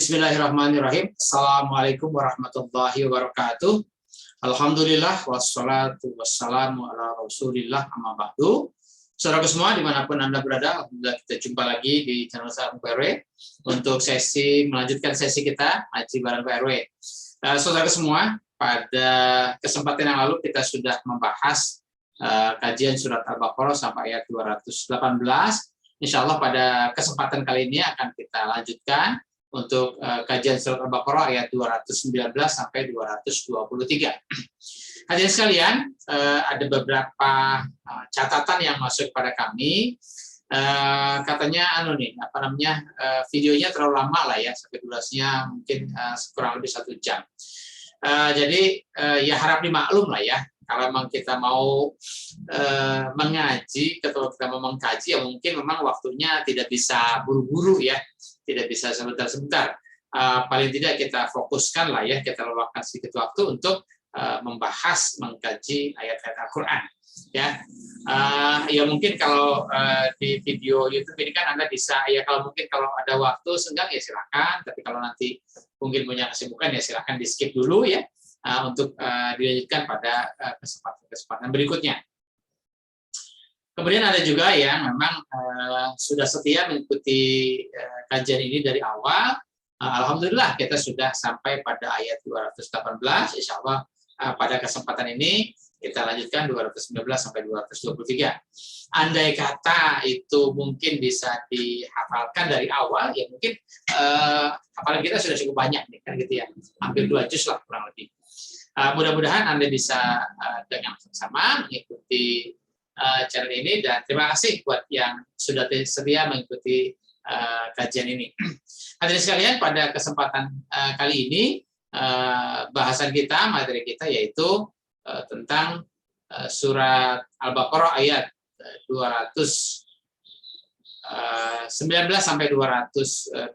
Bismillahirrahmanirrahim. Assalamualaikum warahmatullahi wabarakatuh. Alhamdulillah wassalatu wassalamu ala rasulillah amma ba'du. Saudara semua dimanapun Anda berada, alhamdulillah kita jumpa lagi di channel saya PRW untuk melanjutkan sesi kita Ngaji Bareng PRW. Saudara semua, pada kesempatan yang lalu kita sudah membahas kajian surat Al-Baqarah sampai ayat 218. Insya Allah pada kesempatan kali ini akan kita lanjutkan untuk kajian surat Al-Baqarah ayat 219 sampai 223. Hadirin sekalian, ada beberapa catatan yang masuk pada kami. Katanya videonya terlalu lama lah ya, sampai durasinya mungkin kurang lebih 1 jam. Jadi ya harap dimaklum lah ya, kalau memang kita mau mengaji atau kita mau mengkaji, ya mungkin memang waktunya tidak bisa buru-buru ya, tidak bisa sebentar-sebentar. Paling tidak kita fokuskan lah ya, kita luangkan sedikit waktu untuk membahas, mengkaji ayat-ayat Al-Quran. Ya, ya mungkin kalau di video YouTube ini kan Anda bisa ya, kalau ada waktu senggang ya silakan. Tapi kalau nanti mungkin punya kesibukan ya silakan di skip dulu ya, untuk dilanjutkan pada kesempatan berikutnya. Kemudian ada juga yang memang sudah setia mengikuti kajian ini dari awal. Alhamdulillah kita sudah sampai pada ayat 218. Insya Allah pada kesempatan ini kita lanjutkan 219 sampai 223. Andai kata itu mungkin bisa dihafalkan dari awal, ya mungkin hafalan kita sudah cukup banyak nih kan gitu ya, hampir 2 juz lah kurang lebih. Mudah-mudahan Anda bisa dengan sama mengikuti channel ini, dan terima kasih buat yang sudah setia mengikuti kajian ini. Hadirin sekalian, pada kesempatan kali ini bahasan kita, materi kita yaitu tentang surat Al-Baqarah ayat 219 sampai 223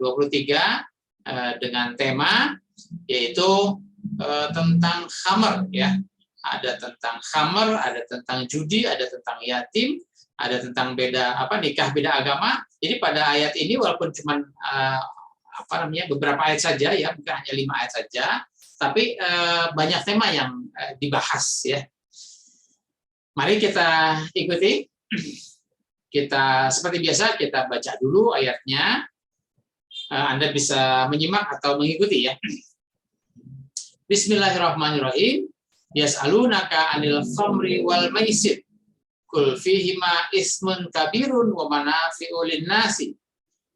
dengan tema yaitu tentang khamar ya. Ada tentang khamar, ada tentang judi, ada tentang yatim, ada tentang nikah beda agama. Jadi pada ayat ini walaupun cuma beberapa ayat saja ya, bukan hanya 5 ayat saja, tapi banyak tema yang dibahas ya. Mari kita ikuti. Kita seperti biasa kita baca dulu ayatnya. Anda bisa menyimak atau mengikuti ya. Bismillahirrahmanirrahim. Yas'alunaka 'anil khamri wal maisir. Qul fihima ismun kabirun wa manafi'u lin-nasi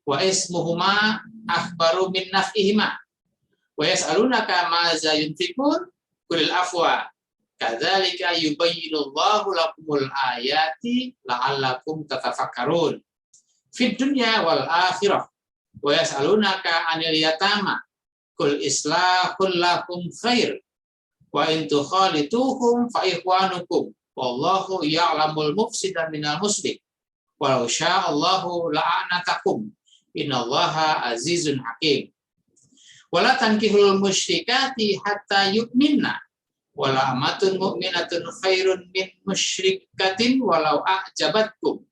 wa ismuhuma akbaru min naf'ihima. Wa yas'alunaka maza yunfiqun qulil afwa. Kadzalika yubayyinullahu lakumul ayati la'allakum tatafakkarun. Fid dunya wal akhirah. Wa yas'alunaka 'anil yatama. Qul islahul lakum khair. Wa in tukhalituhum fa ikhwanukum wallahu ya'lamul mufsida minal muslih walau sya'allahu la'anatakum innallaha azizun hakim. Wala tankihul musyrikati hatta yu'minna wala amatun mu'minatun khairun min musyrikatin walau a'jabatkum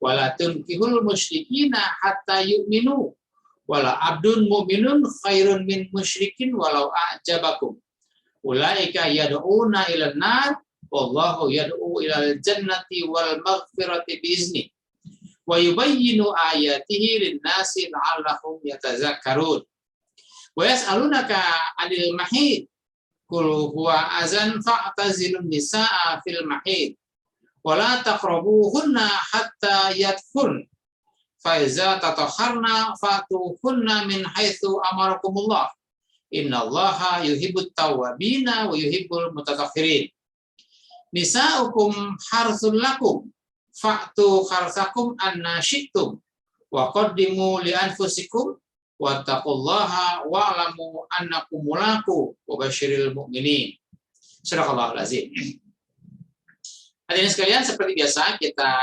wala tunkihul musyrikina hatta yu'minu wala abdun mu'minun khairun min musyrikin walau a'jabakum. Ulaika yad'una ilan nar wallahu yad'u ilal jannati wal maghfirati biizni wa yubayyinu ayatihi lin-nasi la'allahum yatazakkarun. Wa yas'alunaka 'anil mahid qul huwa azan fa'tazilun nisaa fil mahid wa la taqrabuhunna hatta yadkhuln fa iza tatahharna fatuhunna min haitsu amarakumullah. Innallaha yuhibbut tawwabina wa yuhibbul mutatahhirin. Nisa'ukum harsul lakum fa'tu harsakum anna syi'tum wa qaddimu li anfusikum wattaqullaha wa'lamu annakum mulaqu wa basyiril mu'minin. Shadaqallahul azim. Hadirin sekalian, seperti biasa kita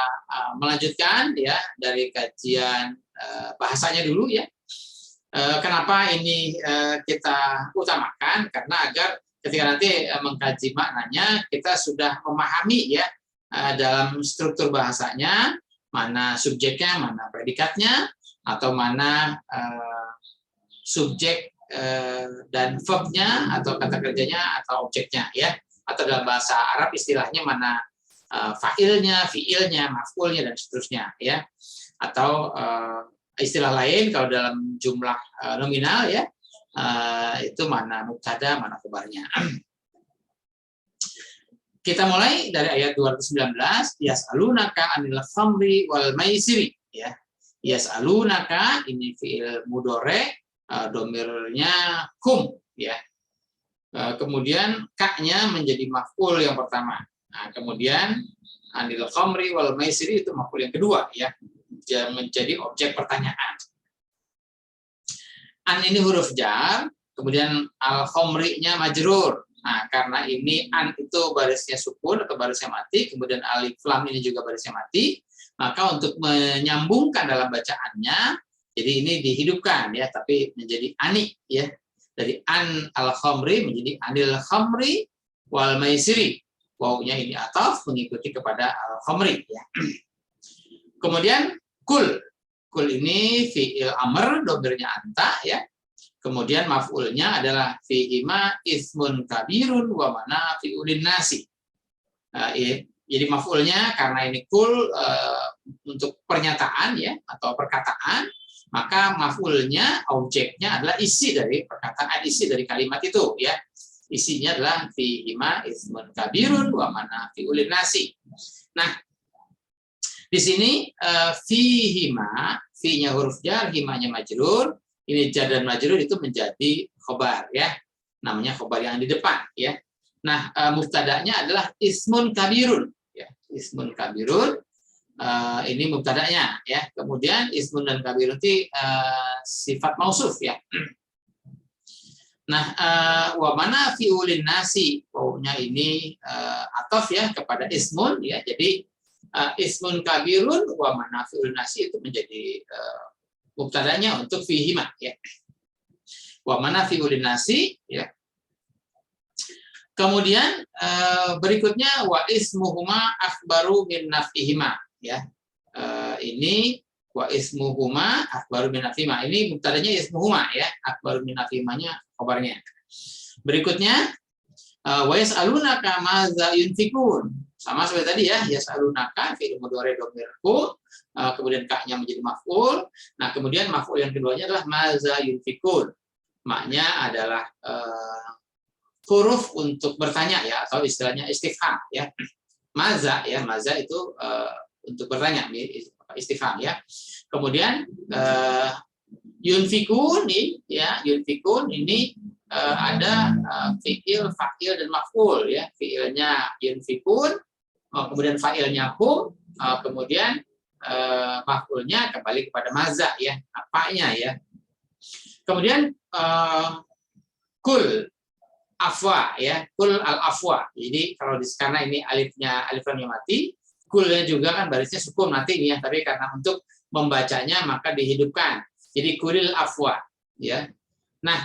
melanjutkan ya dari kajian bahasanya dulu ya. Kenapa ini kita utamakan? Karena agar ketika nanti mengkaji maknanya kita sudah memahami ya dalam struktur bahasanya, mana subjeknya, mana predikatnya, atau mana subjek dan verbnya atau kata kerjanya atau objeknya ya, atau dalam bahasa Arab istilahnya mana fa'ilnya, fi'ilnya, maf'ulnya dan seterusnya ya, atau istilah lain kalau dalam jumlah nominal ya, itu mana mubtada, mana khabarnya. Kita mulai dari ayat 219, yas'alunaka 'anil khamri wal maisiri ya. Yas'alunaka ini fi'il mudhari, domirnya kum ya. Kemudian ka-nya menjadi maf'ul yang pertama. Nah, kemudian anil khamri wal maisiri itu maf'ul yang kedua ya. Menjadi objek pertanyaan. An ini huruf jar, kemudian al khamri-nya majrur. Nah, karena ini an itu barisnya sukun atau barisnya mati, kemudian alif lam ini juga barisnya mati, maka untuk menyambungkan dalam bacaannya, jadi ini dihidupkan ya, tapi menjadi ani ya. Dari an al khamri menjadi anil khamri wal maisiri. Wawunya ini ataf mengikuti kepada al khamri ya. Kemudian kul. Kul ini fi'il amr, domirnya anta ya. Kemudian maf'ulnya adalah fi'ima ismun kabirun wa manafi'ul nasi. Jadi maf'ulnya karena ini kul untuk pernyataan ya atau perkataan, maka maf'ulnya objeknya adalah isi dari perkataan, isi dari kalimat itu ya. Isinya adalah fi'ima ismun kabirun wa manafi'ul nasi. Nah, di sini fihima, fi-nya huruf jar, himanya majrur. Ini jar dan majrur itu menjadi khobar ya. Namanya khobar yang di depan ya. Nah, mubtada'nya adalah ismun kabirun ya. Ismun kabirun ini mubtada'nya ya. Kemudian ismun dan kabirun itu sifat mausuf ya. Nah, wa mana fi'ulin nasi, wawunya ini ataf ya kepada ismun ya. Jadi ismun kabirun wa mana fi'ulin nasi itu menjadi mubtada'nya untuk fihima ya. Wa mana fi'ulin nasi ya. Kemudian berikutnya wa ismuhuma akhbaru min naf'ihima ya. Ini wa ismuhuma akhbaru min naf'ihima. Ini mubtada'nya ismuhuma ya, akhbaru min naf'ihimanya khabarnya. Berikutnya wa yas'alunaka madza yunfikun. Sama seperti tadi ya, yas'alunaka fi'il mudhari dhamir kum, kemudian ka-nya menjadi maf'ul. Nah, kemudian maf'ul yang keduanya adalah madza yunfikun. Maknya adalah huruf untuk bertanya ya, atau istilahnya istifham ya. Maza ya, maza itu untuk bertanya, istifham ya. Kemudian yunfikun ya, yunfikun ini ada fi'il, fa'il dan maf'ul ya. Fi'ilnya yunfikun, kemudian fa'ilnya hum, kemudian maf'ulnya kembali kepada maza ya, apanya ya. Kemudian kul afwa ya, kul al afwa. Jadi kalau di karena ini alifnya alif lamnya mati, kulnya juga kan barisnya sukun nanti ini ya, tapi karena untuk membacanya maka dihidupkan. Jadi kulil afwa ya. Nah,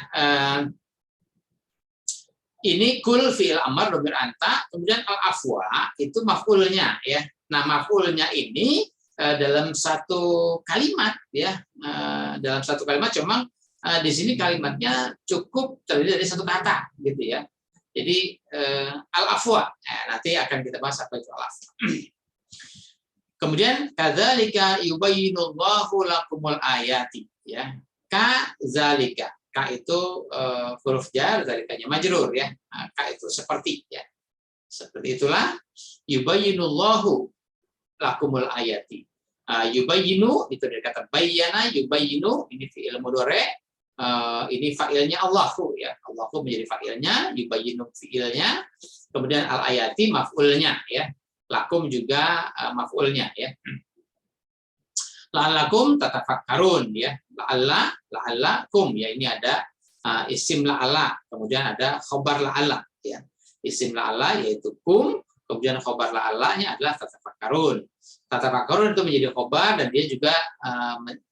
ini kul fi'il amr dhamir anta, kemudian al afwa itu maf'ulnya ya. Nah, maf'ulnya ini dalam satu kalimat ya, dalam satu kalimat, cuma di sini kalimatnya cukup terdiri dari satu kata gitu ya. Jadi al-afwa. Nanti akan kita bahas apa itu al-afwa. Kemudian kadzalika yubayyinullahu lakumul ayati ya. Kadzalika. Ka itu huruf jar, zalikanya majrur ya. Ka itu seperti ya. Seperti itulah yubayyinullahu lakumul ayati. Yubayyinu itu dari kata bayyana, yubayyinu ini fi'il mudhari. Ini fa'ilnya Allahu ya. Allahu menjadi fa'ilnya, yubayyinu fi'ilnya, kemudian al-ayati maf'ulnya ya. Lakum juga maf'ulnya ya. La'allakum tatafakkarun ya. La'allakum ya, ini ada isim la'alla, kemudian ada khobar la'alla ya. Isim la'alla yaitu kum, kemudian khobar la'allanya adalah tatafakkarun. Tatafakkarun itu menjadi khobar dan dia juga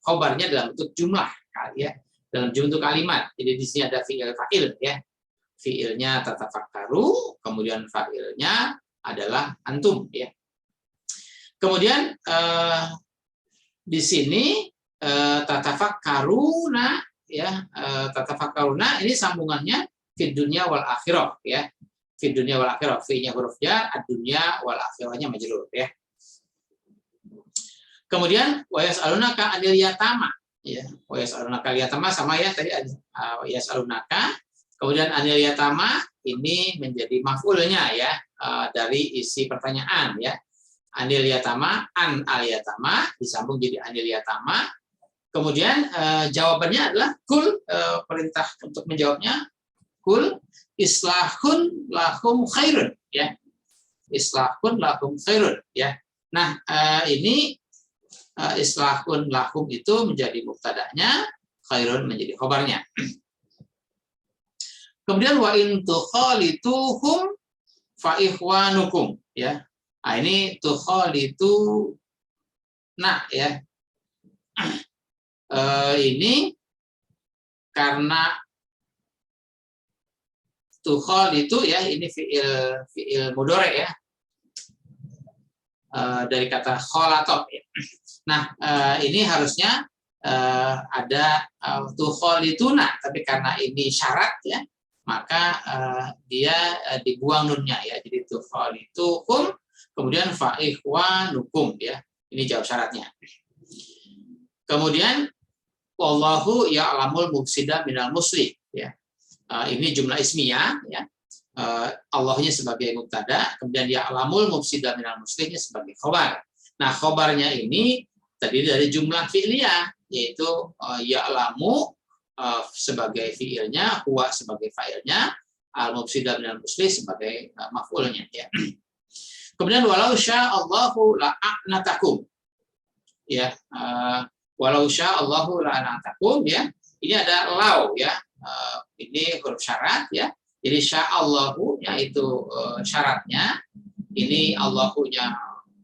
khobarnya dalam bentuk jumlah ya. Dalam bentuk kalimat. Jadi di sini ada fi'il fa'il ya. Fi'ilnya tatafakkaru, kemudian fa'ilnya adalah antum ya. Kemudian di sini tatafakkaruna ya, tatafakkaruna ini sambungannya fid dunya wal akhirah ya. Fid dunya wal akhirah, fi-nya huruf jar, ad-dunya wal akhirahnya majrur ya. Kemudian wa yas'alunaka 'anil yatama ya. Wa yas'alunaka 'anil yatama sama ya tadi yas'alunaka. Kemudian 'anil yatama ini menjadi maf'ulnya ya, dari isi pertanyaan ya. Anil yatama, an al yatama disambung jadi anil yatama. Kemudian jawabannya adalah kul, perintah untuk menjawabnya kul islahun lahum khairun ya. Islahun lahum khairun ya. Nah, ini islahun lahum itu menjadi mubtada'nya, khairun menjadi khabarnya. Kemudian wa in tukhalituhum fa ikhwanukum ya. Nah, ini tukhalitu nah ya. Ini karena tukhalitu ya, ini fiil mudhari ya. Dari kata khalatot ya. Nah, ini harusnya ada tukhalituna, tapi karena ini syarat ya, maka dia dibuang nunnya ya. Jadi tukhalituhum kemudian fa ikhwanukum ya. Ini jawab syaratnya. Kemudian wallahu ya'lamul mufsida minal muslih ya. Ini jumlah ismiyah ya. Allahnya sebagai mubtada, kemudian ya'lamul mufsida minal muslihnya sebagai khabar. Nah, khabarnya ini terdiri dari jumlah fi'liyah, yaitu ya'lamu sebagai fi'ilnya, huwa sebagai fa'ilnya, al-mufsida minal muslih sebagai maf'ulnya ya. Kemudian walau sya'allahu la'anatakum ya, walau sya'allahu la'anatakum ya. Ini ada lau ya, ini huruf syarat ya. Jadi sya'allahu yaitu syaratnya, ini Allahunya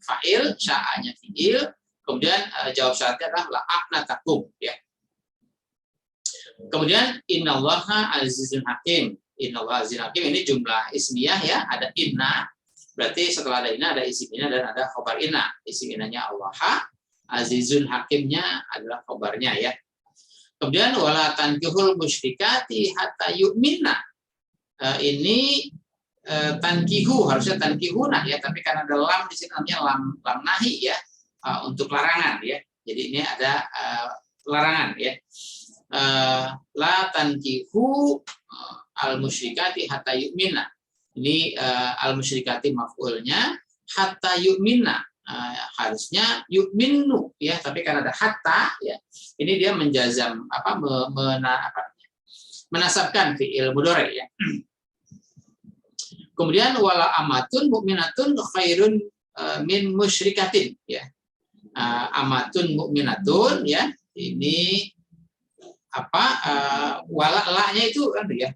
fa'il, sya'anya fi'il, kemudian jawab syaratnya adalah la'anatakum ya. Kemudian innallaha azizun hakim. Innallaha azizun hakim ini jumlah ismiyah ya, ada inna. Berarti setelah ada inna ada isim inna dan ada khobar inna. Isim innanya Allah, azizun hakimnya adalah khobarnya ya. Kemudian wala tankihul musyrikati hatta yu'minna. Ini tankihu, harusnya tankihuna ya, tapi karena ada lam di sini namanya lam nahi ya, untuk larangan ya. Jadi ini ada larangan ya. La tankihu al musyrikati hatta yu'minna. Ini al-musyrikati maf'ulnya, hatta yu'minna, harusnya yu'minnu ya, tapi karena ada hatta ya, ini dia menjazam menasabkan fi'il mudhari ya. Kemudian wala amatun mu'minatun khairun min musyrikatin ya. Amatun mu'minatun ya, ini wala la-nya itu ya,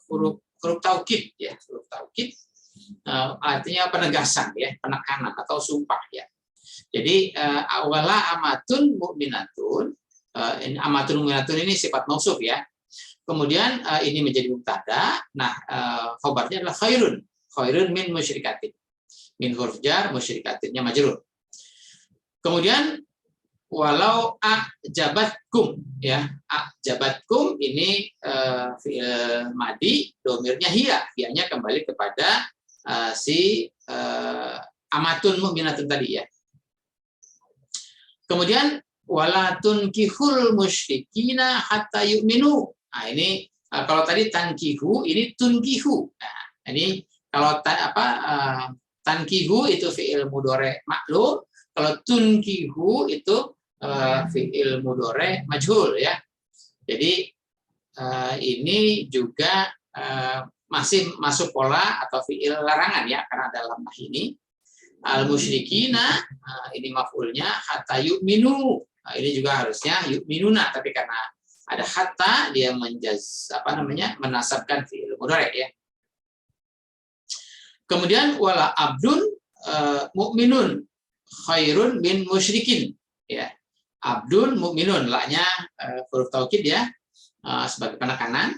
huruf taukid ya, huruf taukid artinya penegasan ya, penekanan atau sumpah ya. Jadi wala amatun mu'minatun, ini amatun mu'minatun ini sifat mausuf ya. Kemudian ini menjadi mubtada. Nah, khabarnya adalah khairun min musyrikatin. Min huruf jar, musyrikatinnya majrur. Kemudian walau a'jabatkum ya, a'jabatkum ini fi'il madi, domirnya hiyanya kembali kepada si amatun mu'minatun tadi ya. Kemudian wala tunkihul musyrikina hatta yu'minu. Nah, ini kalau tadi tankihu, ini tunkihu. Nah, ini kalau tankihu itu fi'il mudhari ma'lum, kalau tunkihu itu fi'il mudhari majhul ya. Jadi ini juga masih masuk pola atau fi'il larangan ya, karena ada lam ini. Al musyrikina ini maf'ulnya, hatta yu'minu. Nah, ini juga harusnya yu'minuna, tapi karena ada hatta dia menasabkan fi'il mudhari ya. Kemudian wala abdun mu'minun khairun min musyrikin ya. Abdun mu'minun, la-nya huruf taukid ya, sebagai penekanan.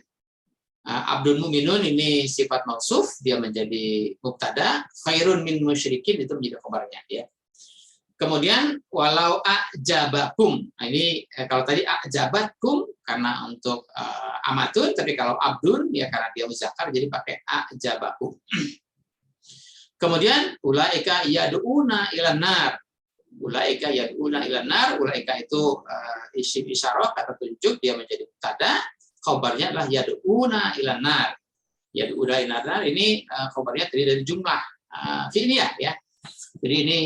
Abdun mu'minun ini sifat mausuf, dia menjadi mubtada, khairun min musyrikin itu menjadi khabarnya ya. Kemudian walau a'jabakum. Nah, ini kalau tadi a'jabatkum, karena untuk amatun, tapi kalau abdun ya karena dia muzakkar jadi pakai ajabahu. Kemudian ulaika yad'una ilan nar. Ulaika yad'una ilan nar, ulaika itu isim isyarah kata tunjuk, dia menjadi mubtada, khabarnya adalah yad'una ilan nar. Yad'una ilan nar ini khabarnya terdiri dari jumlah fi'liyah ya. Jadi ini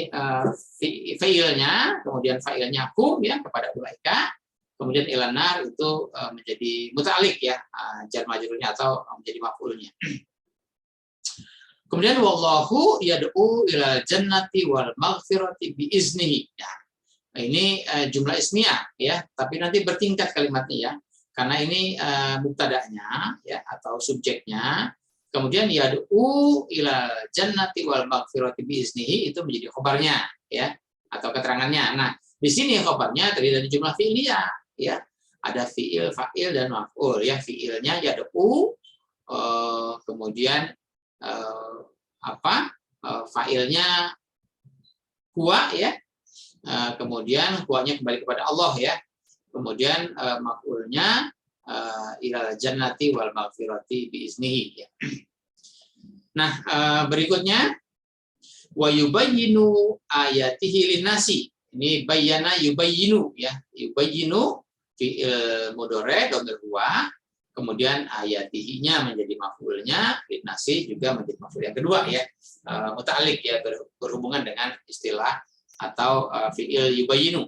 fi'ilnya, kemudian fa'ilnya hum ya kepada ulaika, kemudian ilan nar itu menjadi muta'alliq ya, jar majrurnya atau menjadi maf'ulnya. Kemudian wallahu yad'u ilal jannati wal maghfirati bi iznihi. Ya. Ini jumlah ismiyah ya, tapi nanti bertingkat kalimatnya ya. Karena ini mubtada'nya ya atau subjeknya. Kemudian yad'u ilal jannati wal maghfirati bi iznihi itu menjadi khabarnya ya atau keterangannya. Nah, di sini khabarnya terdiri dari jumlah fi'liyah ya. Ada fi'il, fa'il dan maf'ul ya. Fi'ilnya yad'u, kemudian fa'ilnya huwa ya, kemudian huwanya kembali kepada Allah ya, kemudian maf'ulnya ilal jannati wal maghfirati biiznihi ya. Nah, berikutnya wa yubayyinu ayatihi linnasi. Ini bayyana yubayyinu ya, yubayyinu fi'il mudhari' dhamir huwa, kemudian ayatihinya menjadi maf'ulnya, linnasi juga menjadi maf'ul yang kedua ya, muta'alliq ya, berhubungan dengan istilah atau fi'il yubayyinu.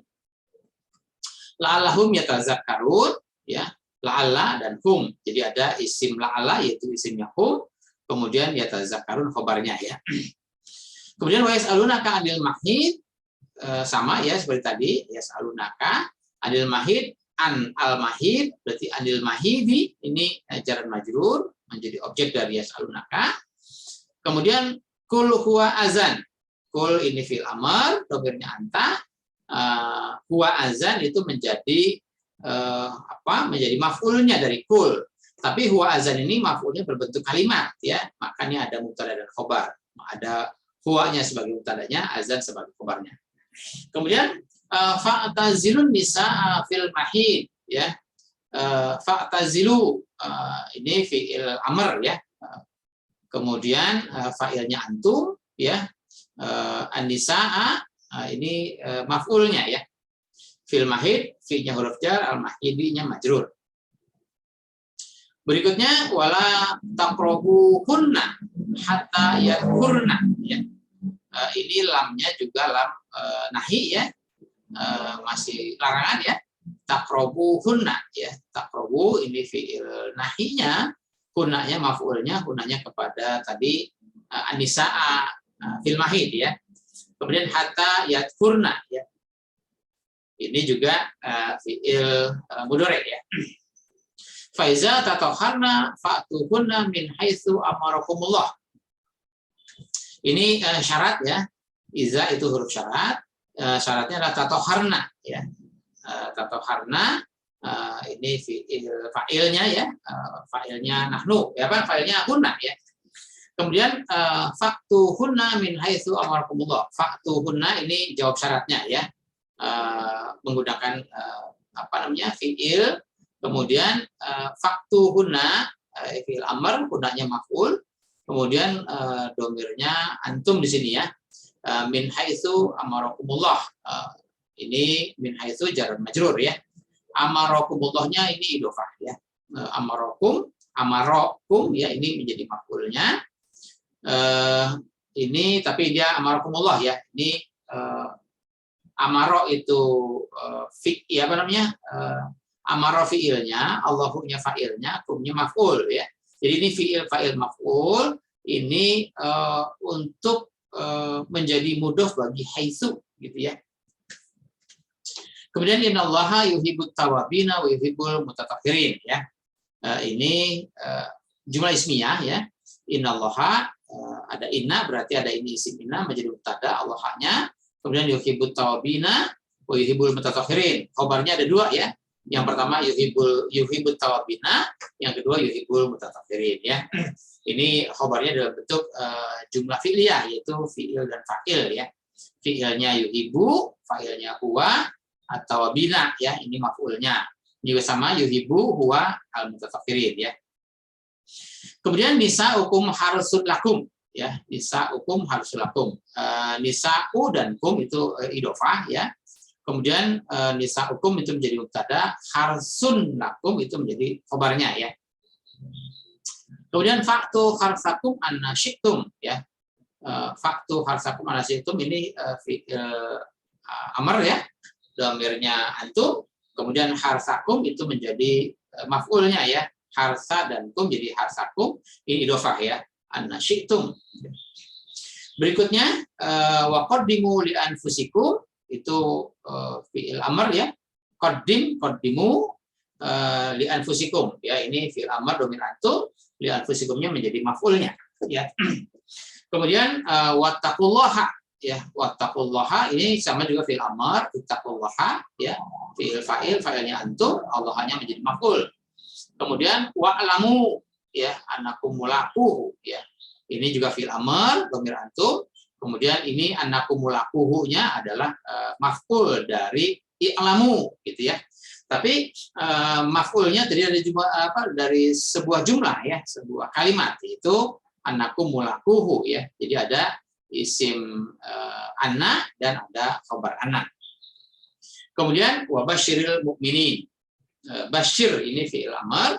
La'allahum yatazakkarun ya, la'alla dan hum. Jadi ada isim la'alla yaitu isimnya hum, kemudian yatazakkarun khabarnya ya. Kemudian wa yas'alunaka 'anil mahid, sama ya seperti tadi, yas'alunaka 'anil mahid, an al-mahid berarti anil mahidi ini jar majrur menjadi objek dari yas'alunaka. Kemudian kul huwa azan. Kul ini fil amr, dhamirnya anta. Huwa azan itu menjadi menjadi maf'ulnya dari kul. Tapi huwa azan ini maf'ulnya berbentuk kalimat ya. Makanya ada mubtada dan khabar. Ada huwanya sebagai mubtadanya, azan sebagai khabarnya. Kemudian fa'tazilun nisaa fil mahid ya. Fa'tazilu ini fi'il amr ya. Kemudian fa'ilnya antum ya. An-nisaa ini maf'ulnya ya. Fil mahid, fi'nya huruf jar, al-mahidinya majrur. Berikutnya wala taqrabuhunna hatta yadhkurna ya. Ini lamnya juga lam nahi ya. Masih larangan ya, taqrabuhunna ya, taqrabu ini fi'il nahinya, hunanya maf'ulnya, hunanya kepada tadi an-nisaa fil mahid ya. Kemudian hatta yadhkurna ya, ini juga fi'il mudhari ya. Faiza tatahharna fa'tuhunna min haitsu amarakumullah. Ini syarat ya, iza itu huruf syarat. Syaratnya adalah tatoharna ya, tatoharna ini fa'ilnya ya, fa'ilnya nahnu ya, fa'ilnya hunna ya. Kemudian fa'tuhunna min haitsu amarakumullah. Fa'tuhunna ini jawab syaratnya ya, menggunakan fi'il, kemudian fa'tuhunna fi'il amr, hunnanya maf'ul, kemudian domirnya antum di sini ya. Min haitsu amarakumullah, ini min haitsu jar majrur ya. Amarakumullah-nya ini idhofah ya. Amarakum ya, ini menjadi maf'ulnya. Ini tapi dia amarakumullah ya. Ini amaro itu amaro fiilnya, Allahunya fa'ilnya, kumnya maf'ul ya. Jadi ini fiil fa'il maf'ul ini untuk menjadi mudhof bagi haitsu gitu ya. Kemudian innallaha yuhibbut tawabina wa yuhibbul mutatahhirin ya. Ini jumlah ismiyah ya. Innallaha ada inna, berarti ada ini isim inna menjadi mubtada, Allahnya. Kemudian yuhibbut tawabina wa yuhibbul mutatahhirin. Khabarnya ada dua ya. Yang pertama yuhibbut tawabina, yang kedua yuhibbul mutatahhirin ya. Ini khabarnya dalam bentuk jumlah fi'liyah, yaitu fi'il dan fa'il ya. Fi'ilnya yuhibbu, fa'ilnya huwa, atau bina ya, ini maf'ulnya. juga sama yuhibbu huwa al-mutataffirin ya. Kemudian nisa'ukum harsul lakum ya, nisa'ukum harsul lakum. Nisa'u dan kum itu idhofah ya. Kemudian nisa'ukum itu menjadi mubtada, harsun lakum itu menjadi khabarnya ya. Kemudian faktu harsakum anasyitum ya. Faktu harsakum anasyitum ini amr ya, dhamirnya antum. Kemudian harsakum itu menjadi maf'ulnya ya. Harsa dan kum jadi harsakum, ini idhofah ya, annasyitum. Berikutnya wa qaddimu li anfusikum itu fi'il amr ya. Qaddimu li anfusikum ya, ini fi'il amr dhamir antum, li anfusikumnya menjadi maf'ulnya ya. Kemudian wattaqullaha ya, wattaqullaha ini sama juga fi'il amr, ittaqullaha ya, fi'il fa'ilnya antum, Allahnya menjadi maf'ul. Kemudian wa'lamu ya, annakum mulaquhu ya. Ini juga fi'il amr dhamir antum. Kemudian ini annakum mulaquhu-nya adalah maf'ul dari i'lamu gitu ya. Tapi maf'ulnya tadi dari sebuah jumlah ya, sebuah kalimat itu annakum mulaquhu ya. Jadi ada isim anna dan ada khabar anna. Kemudian wa basyiril mu'minin. Basyir ini fi'il amr,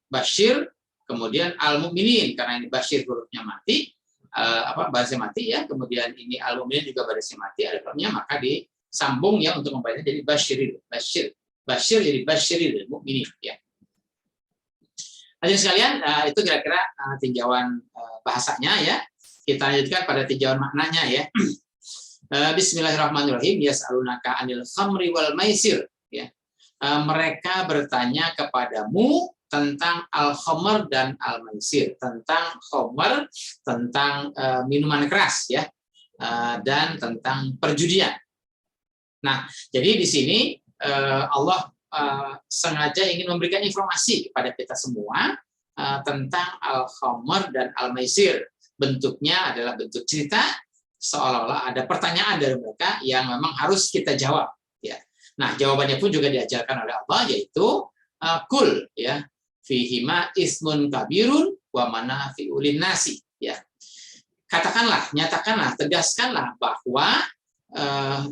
basyir, kemudian al-mu'minin karena ini basyir hurufnya mati, barisnya mati ya, kemudian ini al-mu'minin juga barisnya mati, ada verbnya maka disambung ya untuk membacanya jadi basyiril, basyir jadi basyiril mu'minin ya. Hadirin sekalian, itu kira-kira tinjauan bahasanya ya. Kita lanjutkan pada tinjauan maknanya ya. Bismillahirrahmanirrahim. Yas'alunaka 'anil khamri wal maisir ya. Mereka bertanya kepadamu tentang al-khamr dan al-maisir, tentang khamr, tentang minuman keras ya, dan tentang perjudian. Nah, jadi di sini Allah sengaja ingin memberikan informasi kepada kita semua tentang al-khamr dan al-maisir. Bentuknya adalah bentuk cerita, seolah-olah ada pertanyaan dari mereka yang memang harus kita jawab ya. Nah, jawabannya pun juga diajarkan oleh Allah, yaitu kul ya, fihima ismun kabirun wa manafi'ul linnasi ya. Katakanlah, nyatakanlah, tegaskanlah bahwa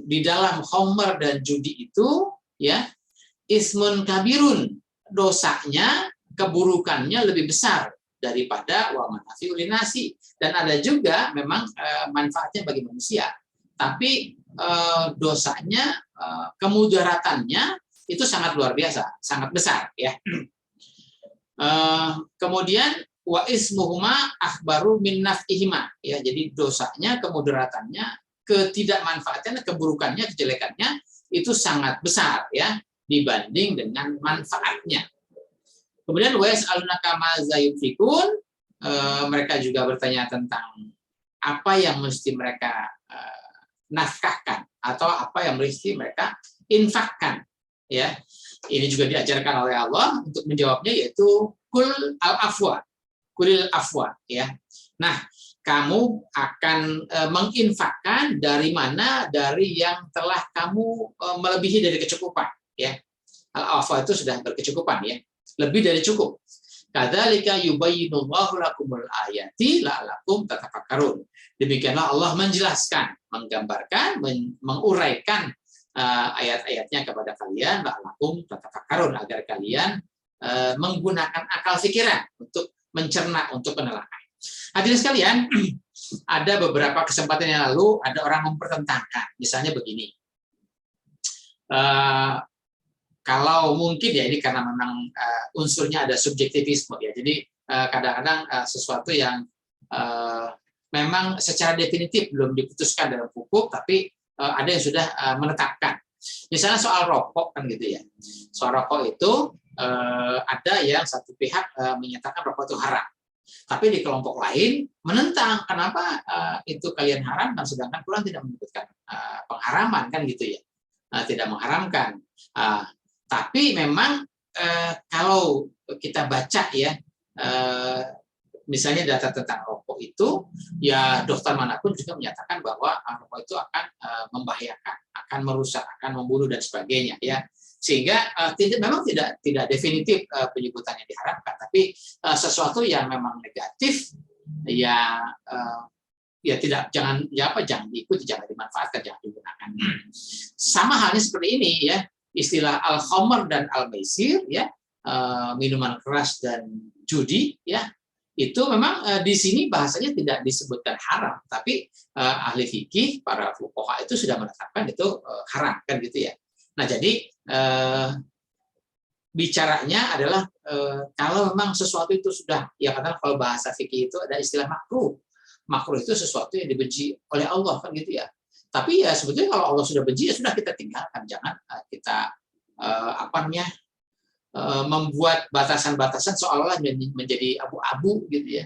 di dalam khamr dan judi itu ya, ismun kabirun, dosanya, keburukannya lebih besar daripada wa manafi'ul linnasi, dan ada juga memang manfaatnya bagi manusia. Tapi dosanya, kemudaratannya itu sangat luar biasa, sangat besar ya. Kemudian wa ismuhuma akhbaru min naf'ihima ya, jadi dosanya, kemudaratannya, ketidakmanfaatannya, keburukannya, kejelekannya itu sangat besar ya dibanding dengan manfaatnya. Kemudian wa yas'alunaka madza yunfikun, mereka juga bertanya tentang apa yang mesti mereka nafkahkan atau apa yang mesti mereka infakkan ya. Ini juga diajarkan oleh Allah untuk menjawabnya, yaitu kul al-afwa, kulil afwa ya. Nah, kamu akan menginfakkan dari mana? Dari yang telah kamu melebihi dari kecukupan ya. Al-afwa itu sudah berkecukupan ya, lebih dari cukup. Kadzalika yubayyinullahu lakumul ayati la'allakum tatafakkarun. Demikianlah Allah menjelaskan, menggambarkan, menguraikan ayat-ayatnya kepada kalian, la'allakum tatafakkarun, agar kalian menggunakan akal pikiran untuk mencerna, untuk penelaahan. Hadirin sekalian, ada beberapa kesempatan yang lalu ada orang mempertentangkan, misalnya begini. Kalau mungkin ya ini karena memang unsurnya ada subjektivisme ya. Jadi kadang-kadang sesuatu yang memang secara definitif belum diputuskan dalam hukum, tapi ada yang sudah menetapkan. Misalnya soal rokok kan gitu ya. Soal rokok itu ada yang satu pihak menyatakan rokok itu haram. Tapi di kelompok lain menentang, kenapa itu kalian haramkan sedangkan Quran tidak menyebutkan pengharaman kan gitu ya. Tidak mengharamkan. Tapi memang kalau kita baca ya, misalnya data tentang rokok itu, ya dokter manapun juga menyatakan bahwa rokok itu akan membahayakan, akan merusak, akan membunuh dan sebagainya ya. Sehingga memang tidak definitif penyebutannya diharamkan, tapi sesuatu yang memang negatif ya jangan diikuti, jangan dimanfaatkan, jangan digunakan. Sama halnya seperti ini ya, istilah al-khamr dan al-maisir ya, minuman keras dan judi ya, itu memang di sini bahasanya tidak disebutkan haram, tapi ahli fikih, para fuqaha itu sudah menetapkan itu haram kan gitu ya. Nah, jadi bicaranya adalah kalau memang sesuatu itu sudah, ya katakan kalau bahasa fikih itu ada istilah makruh. Makruh itu sesuatu yang dibenci oleh Allah kan gitu ya. Tapi ya sebetulnya kalau Allah sudah benci ya sudah, kita tinggalkan, jangan kita membuat batasan-batasan seolah-olah menjadi abu-abu gitu ya.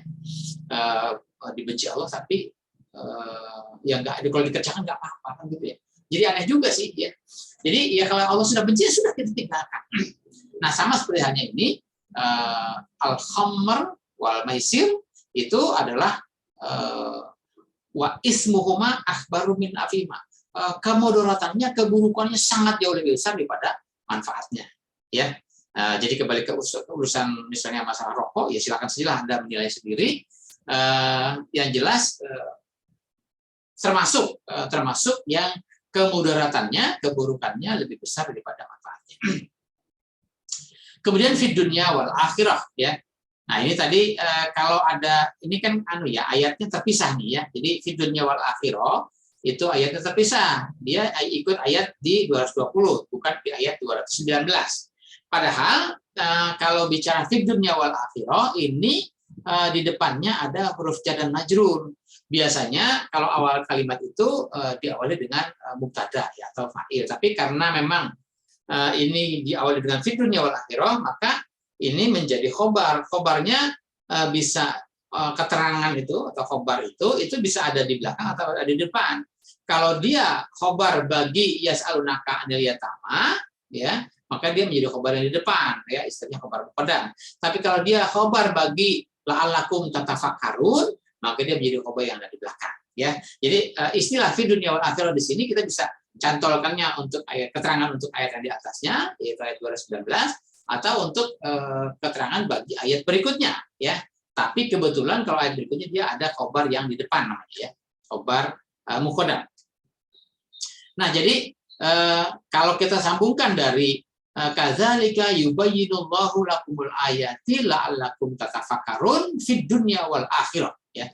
Dibenci Allah tapi ya enggak, kalau dikerjakan enggak apa-apa kan gitu ya. Jadi aneh juga sih ya. Jadi ya kalau Allah sudah benci ya sudah, kita tinggalkan. Nah, sama seperti halnya ini al-khamr wal maisir itu adalah wa ismuhuma akhbaru min afima. Kemudaratannya, keburukannya sangat jauh lebih besar daripada manfaatnya ya. Jadi kembali ke urusan misalnya masalah rokok, ya silakan saja Anda menilai sendiri. Yang jelas termasuk yang kemudaratannya, keburukannya lebih besar daripada manfaatnya. Kemudian fid dunya wal akhirah ya. Nah, ini tadi kalau ada ini kan ayatnya terpisah nih ya. Jadi fid dunya wal akhirah itu ayatnya terpisah. Dia ikut ayat di 220, bukan di ayat 219. Padahal kalau bicara fid dunya wal akhirah ini di depannya ada huruf jar dan majrur. Biasanya kalau awal kalimat itu diawali dengan mubtada ya, atau fa'il. Tapi karena memang ini diawali dengan fid dunya wal akhirah, maka ini menjadi khobar. Khobarnya bisa keterangan itu atau khobar itu bisa ada di belakang atau ada di depan. Kalau dia khobar bagi yas'alunaka anil yatama ya, maka dia menjadi khobar yang di depan ya, istilahnya khobar muqaddam. Tapi kalau dia khobar bagi la'allakum tatafakkarun, maka dia menjadi khobar yang ada di belakang ya. Jadi istilah fid dunya wal akhirah di sini kita bisa cantolkannya untuk ayat, keterangan untuk ayat yang di atasnya yaitu ayat 219, atau untuk keterangan bagi ayat berikutnya ya. Tapi kebetulan kalau ayat berikutnya dia ada khobar yang di depan namanya ya, khobar muqaddam. Nah, jadi kalau kita sambungkan dari kadzalika yubayyinullahu lakumul ayati la'allakum tatafakkarun fid dunya wal akhirah ya.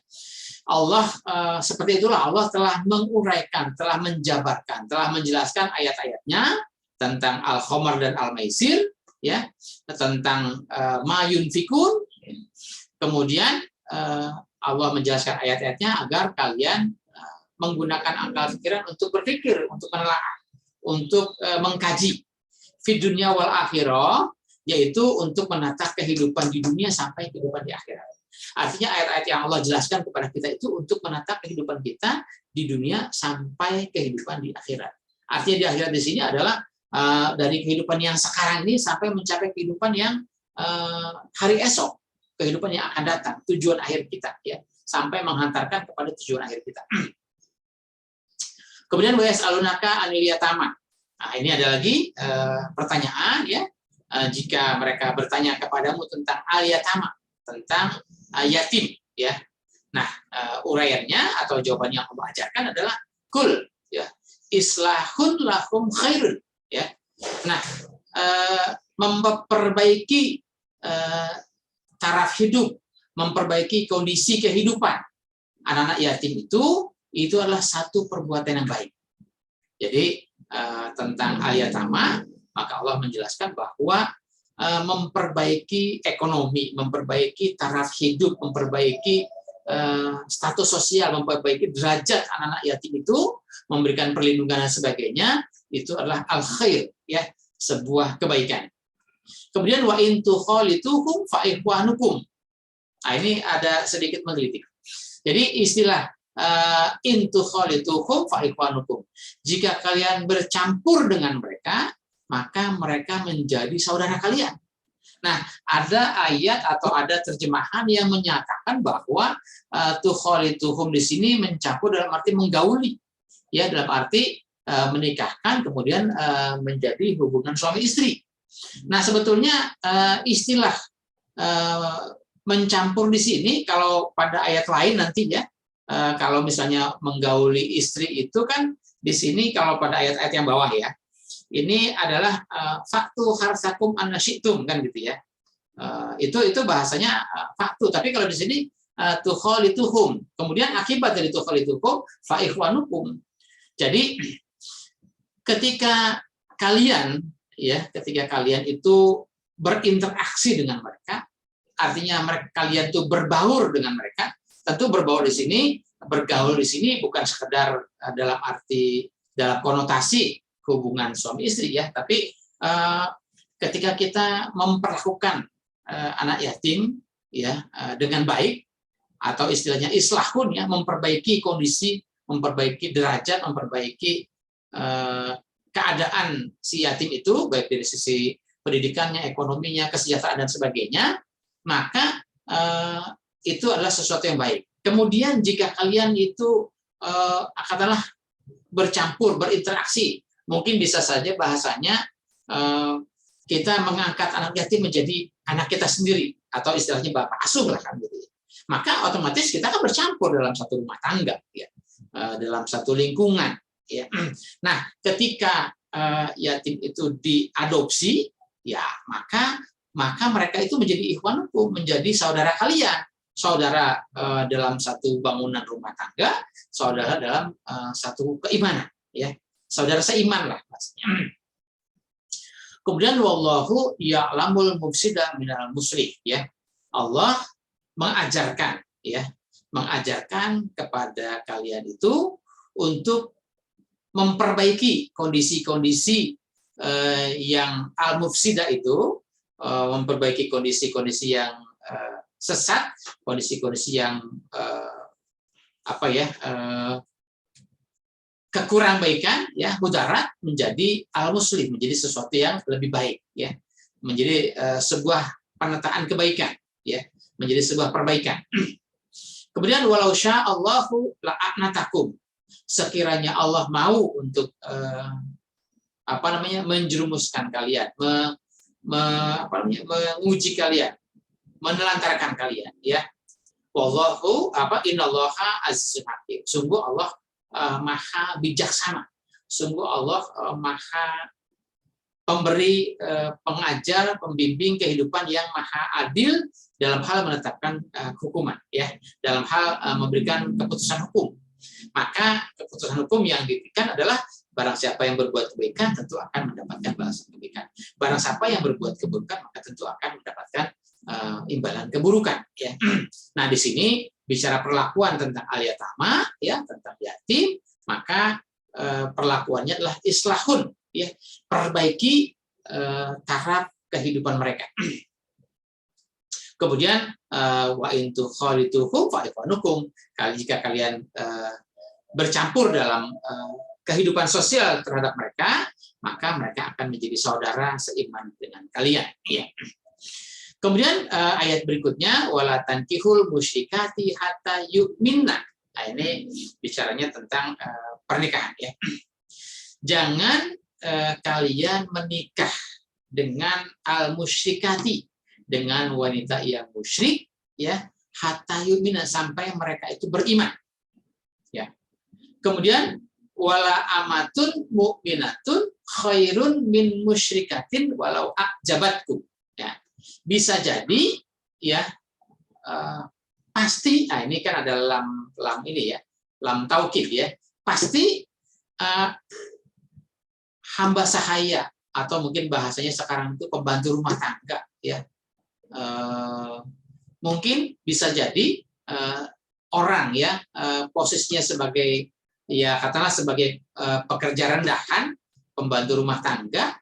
Allah seperti itulah Allah telah menguraikan, telah menjabarkan, telah menjelaskan ayat-ayatnya tentang al-khamr dan al-maisir ya, tentang ma yunfikun. Kemudian Allah menjelaskan ayat-ayatnya agar kalian menggunakan akal pikiran untuk berpikir, untuk menelaah, untuk mengkaji fid dunya wal akhirah, yaitu untuk menata kehidupan di dunia sampai kehidupan di akhirat. Artinya ayat-ayat yang Allah jelaskan kepada kita itu untuk menata kehidupan kita di dunia sampai kehidupan di akhirat. Artinya di akhirat di sini adalah dari kehidupan yang sekarang ini sampai mencapai kehidupan yang hari esok, kehidupan yang akan datang, tujuan akhir kita ya, sampai menghantarkan kepada tujuan akhir kita. Kemudian wa yas'alunaka anil yatama. Nah, ini ada lagi pertanyaan ya, jika mereka bertanya kepadamu tentang al-yatama, tentang yatim ya. Nah, uraiannya atau jawaban yang Allah ajarkan adalah kul ya, islahun lakum khairun ya. Nah, memperbaiki taraf hidup, memperbaiki kondisi kehidupan anak-anak yatim itu adalah satu perbuatan yang baik. Jadi tentang al-yatama, maka Allah menjelaskan bahwa memperbaiki ekonomi, memperbaiki taraf hidup, memperbaiki status sosial, memperbaiki derajat anak-anak yatim itu, memberikan perlindungan dan sebagainya, itu adalah al-khair ya, sebuah kebaikan. Kemudian wa in tukhalituhum fa ikhwanukum. Nah, ini ada sedikit menggelitik. Jadi istilah in tukhalituhum fa ikhwanukum. Jika kalian bercampur dengan mereka, maka mereka menjadi saudara kalian. Nah, ada ayat atau ada terjemahan yang menyatakan bahwa tukhalituhum di sini mencampur dalam arti menggauli. Ya, dalam arti menikahkan kemudian menjadi hubungan suami istri. Nah, sebetulnya istilah mencampur di sini kalau pada ayat lain nanti ya, kalau misalnya menggauli istri itu kan di sini kalau pada ayat-ayat yang bawah ya, ini adalah faktu harsakum anasyitum kan gitu ya. Itu bahasanya faktu, tapi kalau di sini tukholituhum, kemudian akibat dari tukholituhum fa ikhwanukum. Jadi ketika kalian itu berinteraksi dengan mereka, artinya kalian itu berbaur dengan mereka. Tentu berbaur di sini, bergaul di sini bukan sekedar dalam konotasi hubungan suami istri ya, tapi ketika kita memperlakukan anak yatim ya dengan baik, atau istilahnya islahun ya, memperbaiki kondisi, memperbaiki derajat, memperbaiki keadaan si yatim itu baik dari sisi pendidikannya, ekonominya, kesejahteraan dan sebagainya, maka itu adalah sesuatu yang baik. Kemudian jika kalian itu katakanlah bercampur, berinteraksi, mungkin bisa saja bahasanya kita mengangkat anak yatim menjadi anak kita sendiri, atau istilahnya bapak asuh lah kan gitu. Maka otomatis kita kan bercampur dalam satu rumah tangga ya, dalam satu lingkungan ya. Nah, ketika yatim itu diadopsi ya, maka mereka itu menjadi ikhwanukum, menjadi saudara kalian, saudara dalam satu bangunan rumah tangga, saudara dalam satu keimanan ya, saudara seiman lah maksudnya. Kemudian wallahu ya'lamul mufsida minal muslih ya. Allah mengajarkan kepada kalian itu untuk memperbaiki kondisi-kondisi yang al-mufsida itu, memperbaiki kondisi-kondisi yang sesat, kondisi-kondisi yang kekurang-baikan ya, mudarat menjadi al-muslim, menjadi sesuatu yang lebih baik ya, menjadi sebuah penataan kebaikan ya, menjadi sebuah perbaikan. Kemudian walau sya'allahu la'anatakum, sekiranya Allah mau untuk menjerumuskan kalian, menguji kalian, menelantarkan kalian ya. Wallahu innallaha azizun hakim. Sungguh Allah maha bijaksana. Sungguh Allah maha pemberi pengajar, pembimbing kehidupan yang maha adil dalam hal menetapkan hukuman ya, dalam hal memberikan keputusan hukum. Maka keputusan hukum yang diberikan adalah barang siapa yang berbuat kebaikan tentu akan mendapatkan balasan kebaikan. Barang siapa yang berbuat keburukan maka tentu akan mendapatkan imbalan keburukan ya. Nah, di sini bicara perlakuan tentang al-yatama ya, tentang yatim, maka perlakuannya adalah islahun ya, perbaiki taraf kehidupan mereka. Kemudian wa in tukhalituhum fa ikhwanukum, jika kalian bercampur dalam kehidupan sosial terhadap mereka, maka mereka akan menjadi saudara seiman dengan kalian ya. Kemudian ayat berikutnya wala tankihul musyrikati hatta yu'minna. Nah, ini bicaranya tentang pernikahan ya. Jangan kalian menikah dengan al-musyrikati, dengan wanita yang musyrik ya, hatta yu'minna, sampai mereka itu beriman. Ya. Kemudian wala amatun mu'minatun khairun min musyrikatin walau a'jabatkum. Ya. Bisa jadi ya pasti, nah ini kan ada lam ini ya, lam taukid ya, pasti hamba sahaya, atau mungkin bahasanya sekarang itu pembantu rumah tangga ya, mungkin bisa jadi orang ya, posisinya sebagai ya katakanlah sebagai pekerja rendahan, pembantu rumah tangga,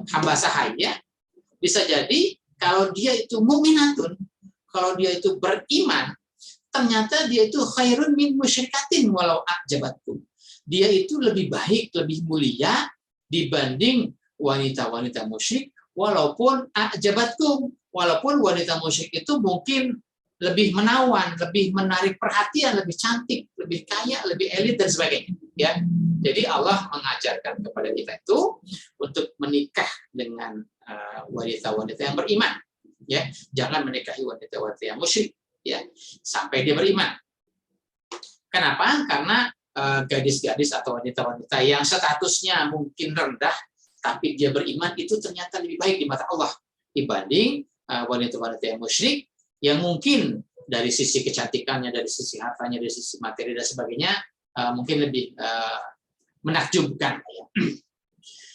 hamba sahaya, bisa jadi kalau dia itu mu'minatun, kalau dia itu beriman, ternyata dia itu khairun min musyrikatin walau a'jabatkum. Dia itu lebih baik, lebih mulia dibanding wanita-wanita musyrik walaupun a'jabatkum, walaupun wanita musyrik itu mungkin lebih menawan, lebih menarik perhatian, lebih cantik, lebih kaya, lebih elit dan sebagainya. Ya, jadi Allah mengajarkan kepada kita itu untuk menikah dengan wanita-wanita yang beriman. Ya, jangan menikahi wanita-wanita yang musyrik. Ya, sampai dia beriman. Kenapa? Karena gadis-gadis atau wanita-wanita yang statusnya mungkin rendah, tapi dia beriman itu ternyata lebih baik di mata Allah dibanding wanita-wanita yang musyrik yang mungkin dari sisi kecantikannya, dari sisi hartanya, dari sisi materi dan sebagainya mungkin lebih menakjubkan.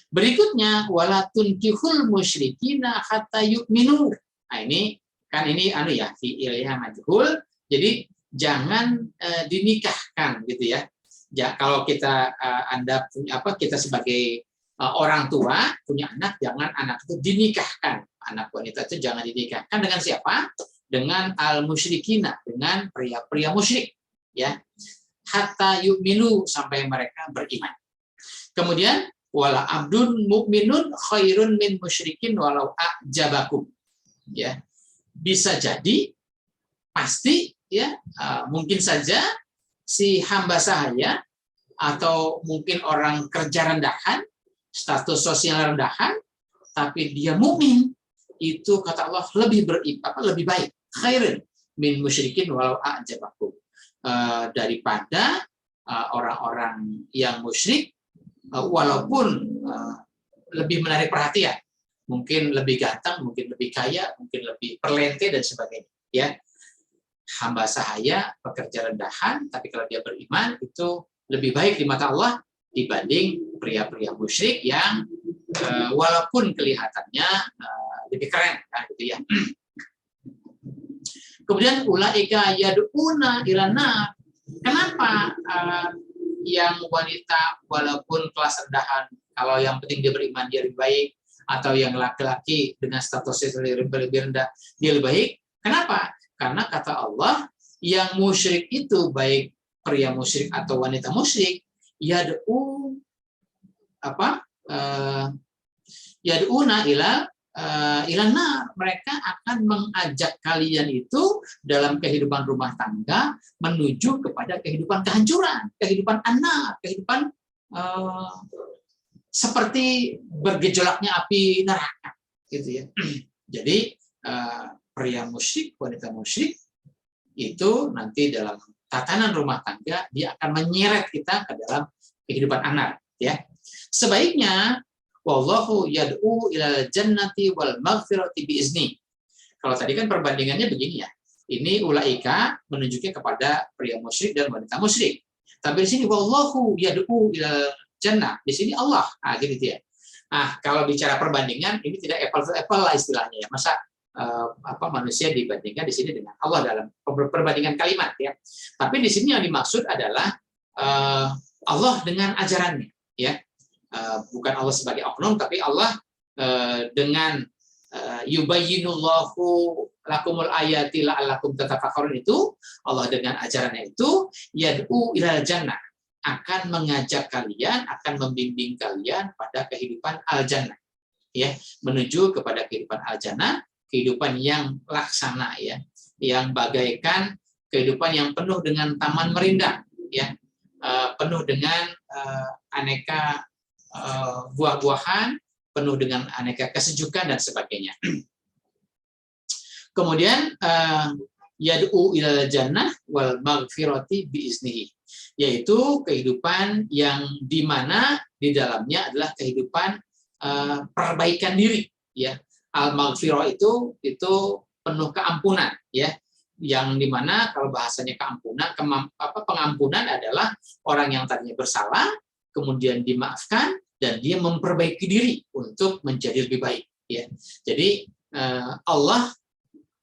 Berikutnya wala tunkihul musyrikina hatta yu'minu. Nah, ini kan ini fi'ilnya majhul. Jadi jangan dinikahkan gitu ya. Kalau kita Anda punya kita sebagai orang tua punya anak, jangan anak itu dinikahkan. Anak wanita itu jangan dinikahkan dengan siapa? Dengan al-musyrikina, dengan pria-pria musyrik, ya. Hatta yu'minu, sampai mereka beriman. Kemudian wala abdun mu'minun khairun min musyrikin walau a'jabakum. Ya. Bisa jadi pasti ya mungkin saja si hamba sahaya atau mungkin orang kerja rendahan, status sosial rendahan, tapi dia mukmin, itu kata Allah lebih baik, khairun min musyrikin walau a'jabakum, daripada orang-orang yang musyrik walaupun lebih menarik perhatian, mungkin lebih ganteng, mungkin lebih kaya, mungkin lebih perlente dan sebagainya. Ya, hamba sahaya, pekerja rendahan, tapi kalau dia beriman itu lebih baik di mata Allah dibanding pria-pria musyrik yang walaupun kelihatannya lebih keren, kan, gitu ya. Kemudian ulaika yad'una ilana. Kenapa yang wanita walaupun kelas rendahan, kalau yang penting dia beriman dia lebih baik, atau yang laki-laki dengan status lebih rendah dia lebih baik? Kenapa? Karena kata Allah, yang musyrik itu baik pria musyrik atau wanita musyrik, yad'una ilana, mereka akan mengajak kalian itu dalam kehidupan rumah tangga menuju kepada kehidupan kehancuran, kehidupan anak, kehidupan seperti bergejolaknya api neraka, gitu ya. Jadi pria musyrik, wanita musyrik itu nanti dalam tatanan rumah tangga dia akan menyeret kita ke dalam kehidupan anak, ya. Sebaiknya wallahu yad'u ilal jannati wal maghfirati biizni. Kalau tadi kan perbandingannya begini ya. Ini ulaika menunjuknya kepada pria musyrik dan wanita musyrik. Tapi di sini wallahu yad'u ilal jannah. Di sini Allah. Gitu ya. Kalau bicara perbandingan ini tidak apple to apple lah istilahnya ya. Masa manusia dibandingkan di sini dengan Allah dalam perbandingan kalimat ya. Tapi di sini yang dimaksud adalah Allah dengan ajarannya ya. Bukan Allah sebagai oknum, tapi Allah dengan yubayyinullahu lakumul ayati la'allakum tatafakkarun, itu Allah dengan ajarannya itu yad'u ilal jannah, akan mengajak kalian, akan membimbing kalian pada kehidupan al-jannah ya, menuju kepada kehidupan al-jannah, kehidupan yang laksana ya, yang bagaikan kehidupan yang penuh dengan taman merindang ya, penuh dengan aneka buah-buahan, penuh dengan aneka kesejukan dan sebagainya. Kemudian yad'u ilal jannah wal maghfirati biiznihi, yaitu kehidupan yang dimana di dalamnya adalah kehidupan perbaikan diri ya. Al maghfirah itu penuh keampunan ya, yang dimana kalau bahasanya keampunan, pengampunan adalah orang yang tadinya bersalah kemudian dimaafkan dan dia memperbaiki diri untuk menjadi lebih baik ya. Jadi Allah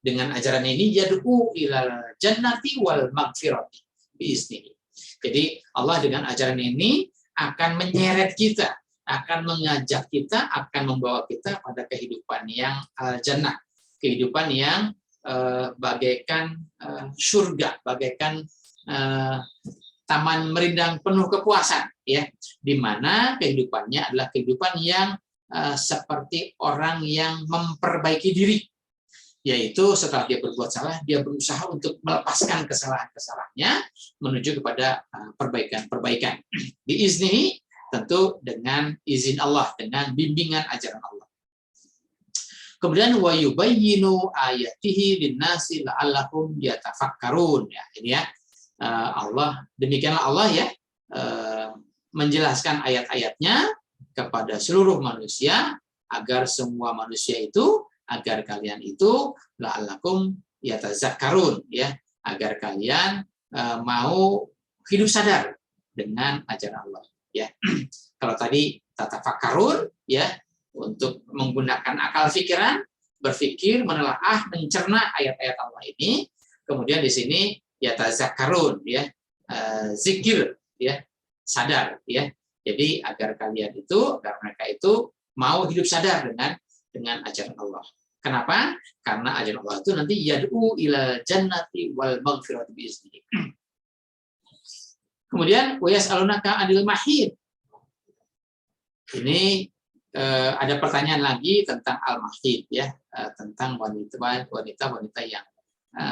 dengan ajaran ini yad'u ilal jannati wal maghfirati biiznihi. Jadi Allah dengan ajaran ini akan menyeret kita, akan mengajak kita, akan membawa kita pada kehidupan yang al-jannah, kehidupan yang bagaikan surga, bagaikan taman merindang penuh kepuasan ya, di mana kehidupannya adalah kehidupan yang seperti orang yang memperbaiki diri, yaitu setelah dia berbuat salah, dia berusaha untuk melepaskan kesalahan-kesalahannya menuju kepada perbaikan-perbaikan. Biizni, tentu dengan izin Allah, dengan bimbingan ajaran Allah. Kemudian wa yubayyinu ayatihi linnasi la'allahum yatafakkarun. Ya, ini ya. Allah, demikianlah Allah ya, menjelaskan ayat-ayatnya kepada seluruh manusia agar semua manusia itu, agar kalian itu la'allakum yatazakkarun, ya, agar kalian mau hidup sadar dengan ajaran Allah, ya. Kalau tadi tatafakkarun, ya, untuk menggunakan akal pikiran, berpikir, menelaah, mencerna ayat-ayat Allah ini. Kemudian di sini yatazakkarun, ya, zikir, ya, sadar, ya. Jadi agar kalian itu, agar mereka itu mau hidup sadar dengan ajaran Allah. Kenapa? Karena ajaran Allah itu nanti yad'u ila jannati wal maghfirati biizni. Kemudian wayas'alunaka 'anil mahid. Ini ada pertanyaan lagi tentang al-mahid, ya, tentang wanita-wanita yang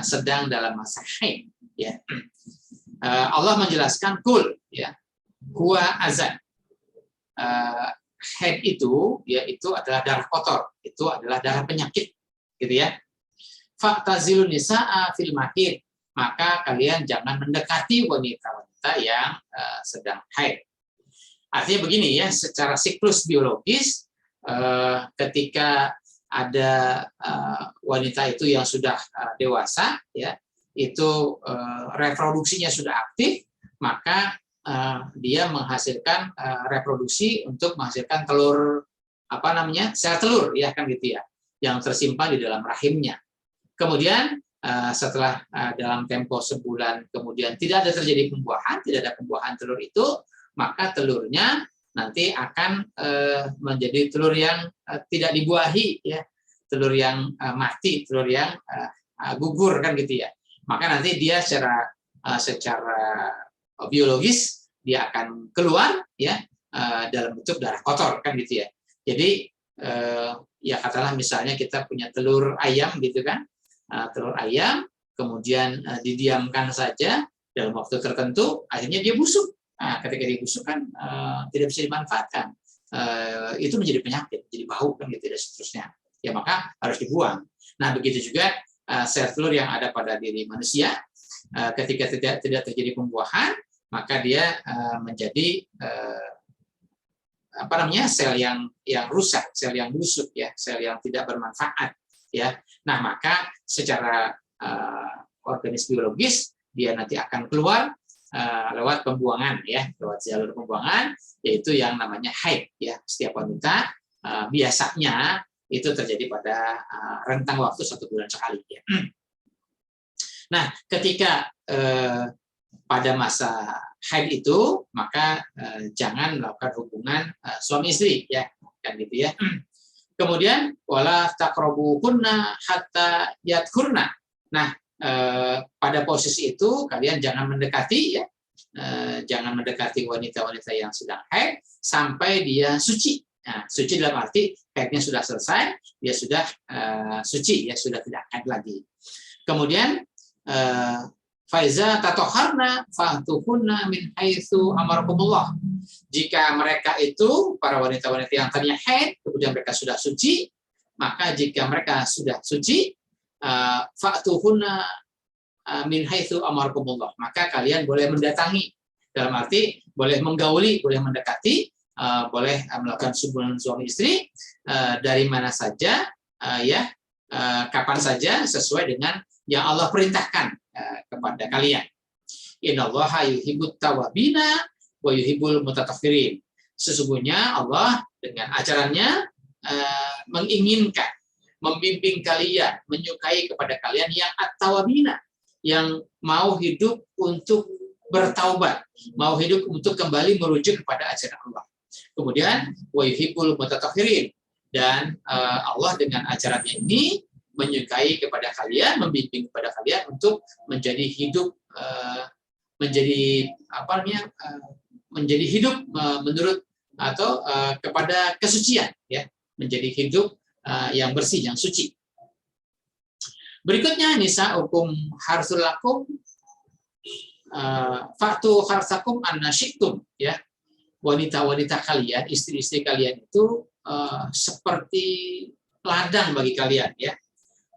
sedang dalam masa haid, ya. Allah menjelaskan kul, ya, huwa azan. Haid itu, ya, itu adalah darah kotor, itu adalah darah penyakit, gitu ya. Fa'tazilun nisaa fil mahid, maka kalian jangan mendekati wanita-wanita yang sedang haid. Artinya begini ya, secara siklus biologis, ketika ada wanita itu yang sudah dewasa, ya, itu reproduksinya sudah aktif, maka dia menghasilkan reproduksi untuk menghasilkan telur, sel telur, ya kan gitu ya, yang tersimpan di dalam rahimnya. Kemudian setelah dalam tempo sebulan kemudian tidak ada terjadi pembuahan, tidak ada pembuahan telur itu, maka telurnya nanti akan menjadi telur yang tidak dibuahi, ya, telur yang mati, telur yang gugur, kan gitu ya. Maka nanti dia secara biologis dia akan keluar, ya, dalam bentuk darah kotor, kan gitu ya. Jadi ya katakanlah misalnya kita punya telur ayam gitu kan, telur ayam kemudian didiamkan saja dalam waktu tertentu, akhirnya dia busuk. Nah, ketika dia busuk kan tidak bisa dimanfaatkan, itu menjadi penyakit, jadi bau, kan gitu, dan seterusnya. Ya maka harus dibuang. Nah begitu juga sel telur yang ada pada diri manusia, ketika tidak terjadi pembuahan, maka dia menjadi sel yang rusak, sel yang busuk, ya, sel yang tidak bermanfaat, ya. Nah maka secara organisme biologis dia nanti akan keluar lewat pembuangan, ya, lewat jalur pembuangan, yaitu yang namanya haid, ya. Setiap wanita biasanya itu terjadi pada rentang waktu 1 bulan sekali, ya. Nah ketika pada masa haid itu, maka jangan melakukan hubungan suami istri, ya, kan gitu ya. Kemudian wala taqrabuhunna hatta yadhurna. Nah pada posisi itu kalian jangan mendekati, ya, jangan mendekati wanita-wanita yang sedang haid sampai dia suci. Nah, suci dalam arti haidnya sudah selesai, dia sudah suci, ya, sudah tidak haid lagi. Kemudian faiza tatoharna fahtuhunna min haitsu amarakumullah. Jika mereka itu para wanita-wanita yang tadinya haid kemudian mereka sudah suci, maka jika mereka sudah suci, fa'tuhunna min haitsu amarakumullah, maka kalian boleh mendatangi, dalam arti boleh menggauli, boleh mendekati, boleh melakukan hubungan suami istri dari mana saja, ya, kapan saja sesuai dengan yang Allah perintahkan kepada kalian. Innallaha yuhibbut tawwabina wa yuhibbul mutatahhirin. Sesungguhnya Allah dengan ajarannya menginginkan, membimbing kalian, menyukai kepada kalian yang at-tawabina, yang mau hidup untuk bertaubat, mau hidup untuk kembali merujuk kepada ajaran Allah. Kemudian wa yuhibbul mutatahhirin, dan Allah dengan ajarannya ini menyukai kepada kalian, membimbing kepada kalian untuk menjadi hidup menjadi hidup menurut atau kepada kesucian, ya, menjadi hidup yang bersih, yang suci. Berikutnya nisa hukum harsul lakum fa'tu harsakum annasyitum, ya. Wanita-wanita kalian, istri-istri kalian itu seperti ladang bagi kalian, ya.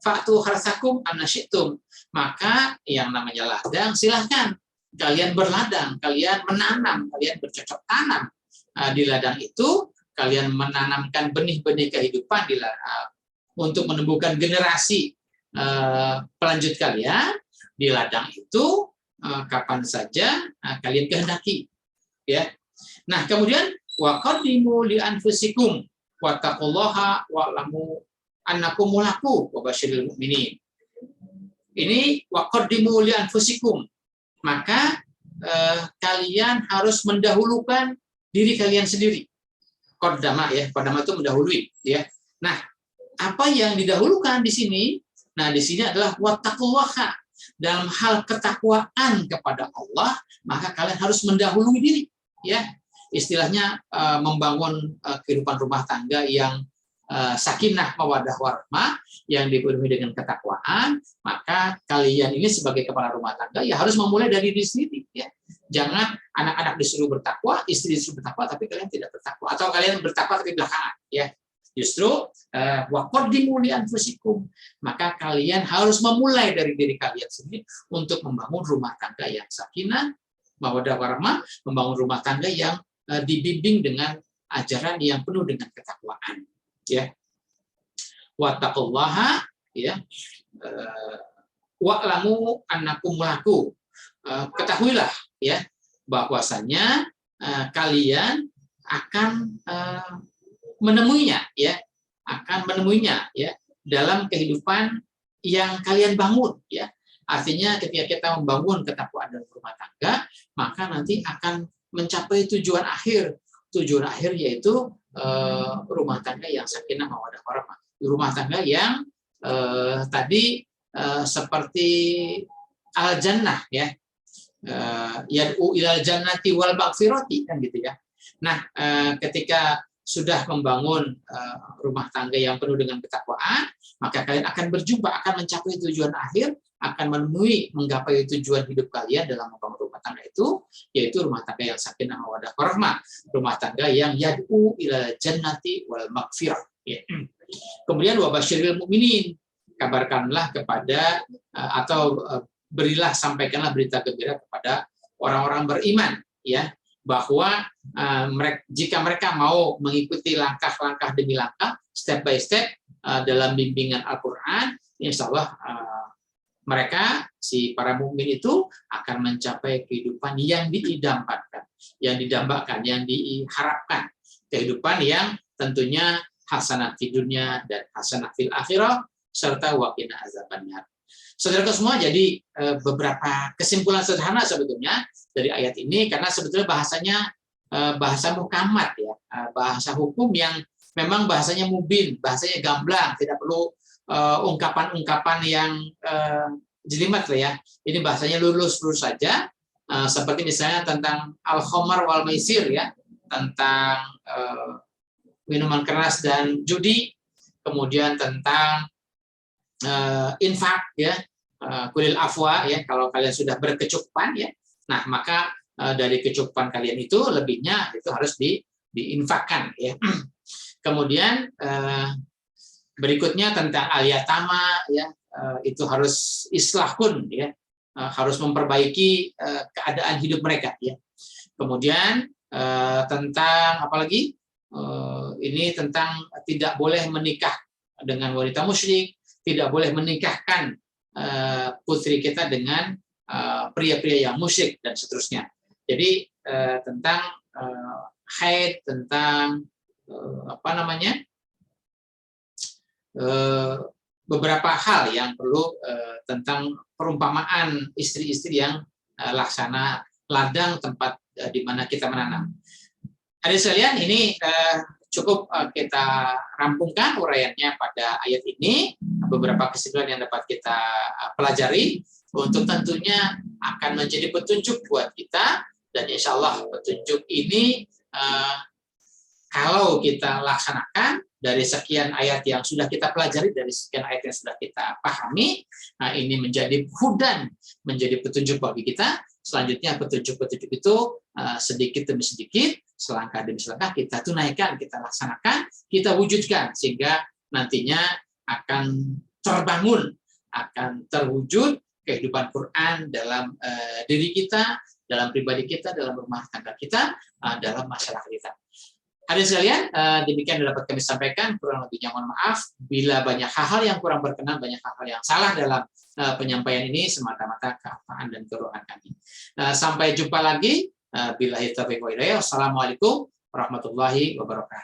Fa'tu harsakum annasyitum, maka yang namanya ladang silahkan kalian berladang, kalian menanam, kalian bercocok tanam di ladang itu, kalian menanamkan benih-benih kehidupan di untuk menumbuhkan generasi pelanjut kalian di ladang itu kapan saja kalian kehendaki, ya. Nah, kemudian waqaddimu li anfusikum wattaqullaha wa'lamu annakum mulaku wa basyiril mu'minin. Ini waqaddimu li anfusikum, maka kalian harus mendahulukan diri kalian sendiri. Qaddama, ya, qaddama itu mendahului, ya. Nah, apa yang didahulukan di sini? Nah, di sini adalah wattaqullaha. Dalam hal ketakwaan kepada Allah, maka kalian harus mendahului diri, ya. Istilahnya membangun kehidupan rumah tangga yang sakinah mawaddah warahmah, yang dipenuhi dengan ketakwaan, maka kalian ini sebagai kepala rumah tangga ya harus memulai dari diri sendiri, ya. Jangan anak-anak disuruh bertakwa, istri disuruh bertakwa tapi kalian tidak bertakwa, atau kalian bertakwa tapi belakangan, ya. Justru waqaddimu li anfusikum, maka kalian harus memulai dari diri kalian sendiri untuk membangun rumah tangga yang sakinah mawaddah warahmah, membangun rumah tangga yang dibimbing dengan ajaran yang penuh dengan ketakwaan, ya. Wattaqullaha, ya, wa'lamu annakum mulaku, ketahuilah, ya, bahwasanya kalian akan menemuinya, ya, akan menemuinya, ya, dalam kehidupan yang kalian bangun, ya. Artinya ketika kita membangun ketakwaan dalam rumah tangga, maka nanti akan mencapai tujuan akhir. Tujuan akhir yaitu rumah tangga yang sakinah mawaddah warahmah. Rumah tangga yang tadi seperti al-jannah, ya. Yad'u ilal jannati wal maghfirati, kan gitu, ya. Nah, ketika sudah membangun rumah tangga yang penuh dengan ketakwaan, maka kalian akan berjumpa, akan mencapai tujuan akhir, akan menemui, menggapai tujuan hidup kalian dalam membangun rumah tangga itu, yaitu rumah tangga yang sakinah mawaddah warahmah, rumah tangga yang yad'u ilal jannati wal maghfirah, ya. Kemudian wa basyiril mu'minin, kabarkanlah kepada atau berilah, sampaikanlah berita gembira kepada orang-orang beriman, ya, bahwa jika mereka mau mengikuti langkah-langkah demi langkah, step by step dalam bimbingan Al-Quran, insya Allah mereka, si para mukmin itu akan mencapai kehidupan yang diidamkan, yang diharapkan, kehidupan yang tentunya hasanah di dunia dan hasanah fil akhirah, serta waqina azabannar. Saudara semua, jadi beberapa kesimpulan sederhana sebetulnya dari ayat ini, karena sebetulnya bahasanya bahasa mukamat, ya, bahasa hukum yang memang bahasanya mubin, bahasanya gamblang, tidak perlu ungkapan-ungkapan yang jelimet, ya. Ini bahasanya lurus saja, seperti misalnya tentang al-khamar wal maisir, ya, tentang minuman keras dan judi, kemudian tentang infak, ya, kulil afwa, ya, kalau kalian sudah berkecukupan, ya, nah maka dari kecukupan kalian itu lebihnya itu harus diinfakkan, ya. Kemudian berikutnya tentang al-yatama, ya, itu harus islahun, ya, harus memperbaiki keadaan hidup mereka, ya. Kemudian tentang apa lagi? Ini tentang tidak boleh menikah dengan wanita musyrik, tidak boleh menikahkan putri kita dengan pria-pria yang musyrik dan seterusnya. Jadi tentang haid, tentang apa namanya, beberapa hal yang perlu, tentang perumpamaan istri-istri yang laksana ladang, tempat di mana kita menanam. Hadirin sekalian, ini cukup kita rampungkan uraiannya pada ayat ini, beberapa kesimpulan yang dapat kita pelajari untuk tentunya akan menjadi petunjuk buat kita, dan insya Allah petunjuk ini kalau kita laksanakan, dari sekian ayat yang sudah kita pelajari, dari sekian ayat yang sudah kita pahami, nah ini menjadi hudan, menjadi petunjuk bagi kita. Selanjutnya petunjuk-petunjuk itu sedikit demi sedikit, selangkah demi selangkah kita tunaikan, kita laksanakan, kita wujudkan, sehingga nantinya akan terbangun, akan terwujud kehidupan Quran dalam diri kita, dalam pribadi kita, dalam rumah tangga kita, dalam masyarakat kita. Hadirin sekalian, demikian yang dapat kami sampaikan. Kurang lebihnya mohon maaf bila banyak hal-hal yang kurang berkenan, banyak hal-hal yang salah dalam penyampaian ini, semata-mata keapaan dan keruangan kami. Sampai jumpa lagi. Billahi taufiq wal hidayah. Wassalamualaikum warahmatullahi wabarakatuh.